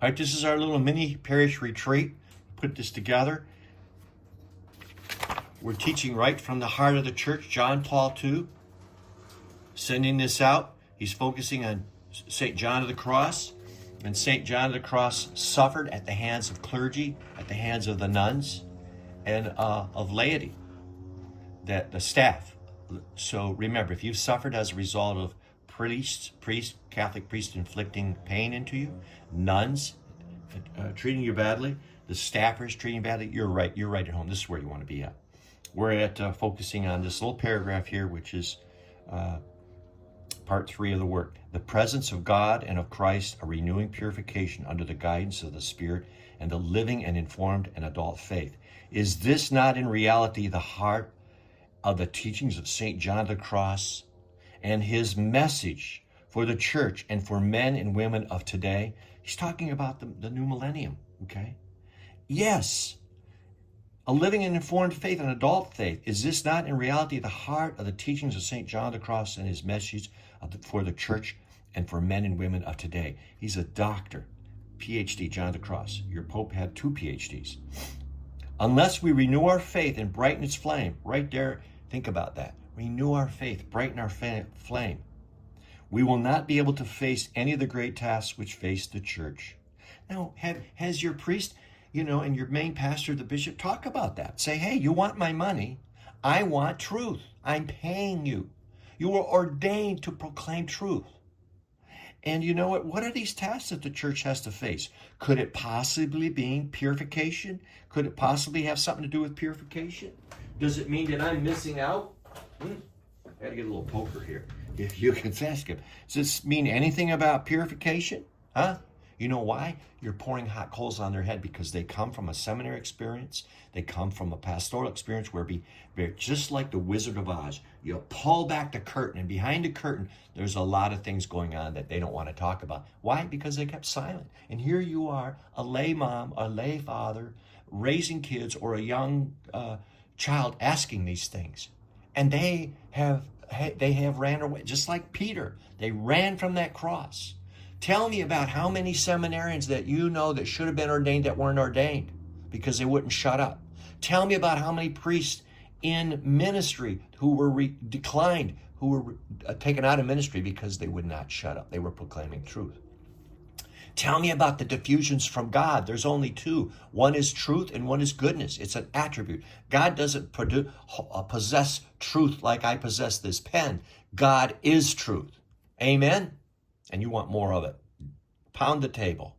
All right, this is our little mini parish retreat. Put this together. We're teaching right from the heart of the church, John Paul II. Sending this out. He's focusing on St. John of the Cross. And St. John of the Cross suffered at the hands of clergy, at the hands of the nuns, and of laity, that the staff. So remember, if you've suffered as a result of Catholic priests inflicting pain into you, nuns treating you badly, the staffers treating you badly, you're right at home. This is where you want to be at. We're at focusing on this little paragraph here, which is part 3 of the work. The presence of God and of Christ, a renewing purification under the guidance of the Spirit, and the living and informed and adult faith. Is this not in reality the heart of the teachings of St. John of the Cross and his message for the church and for men and women of today? He's talking about the new millennium, okay? Yes, a living and informed faith and adult faith. Is this not in reality the heart of the teachings of St. John of the Cross and his message for the church and for men and women of today? He's a doctor, PhD, John of the Cross. Your Pope had 2 PhDs. Unless we renew our faith and brighten its flame, right there, think about that. Renew our faith, brighten our flame. We will not be able to face any of the great tasks which face the church. Now, has your priest, and your main pastor, the bishop, talk about that. Say, hey, you want my money. I want truth. I'm paying you. You were ordained to proclaim truth. And you know what? What are these tasks that the church has to face? Could it possibly be purification? Could it possibly have something to do with purification? Does it mean that I'm missing out? I got to get a little poker here. If you can ask him. Does this mean anything about purification? Huh? You know why? You're pouring hot coals on their head because they come from a seminary experience. They come from a pastoral experience where just like the Wizard of Oz, you pull back the curtain, and behind the curtain, there's a lot of things going on that they don't want to talk about. Why? Because they kept silent. And here you are, a lay mom, a lay father, raising kids, or a young child asking these things. And they have ran away, just like Peter. They ran from that cross. Tell me about how many seminarians that you know that should have been ordained that weren't ordained because they wouldn't shut up. Tell me about how many priests in ministry who were declined, who were taken out of ministry because they would not shut up. They were proclaiming truth. Tell me about the diffusions from God. There's only 2. One is truth and one is goodness. It's an attribute. God doesn't possess truth like I possess this pen. God is truth. Amen? And you want more of it. Pound the table.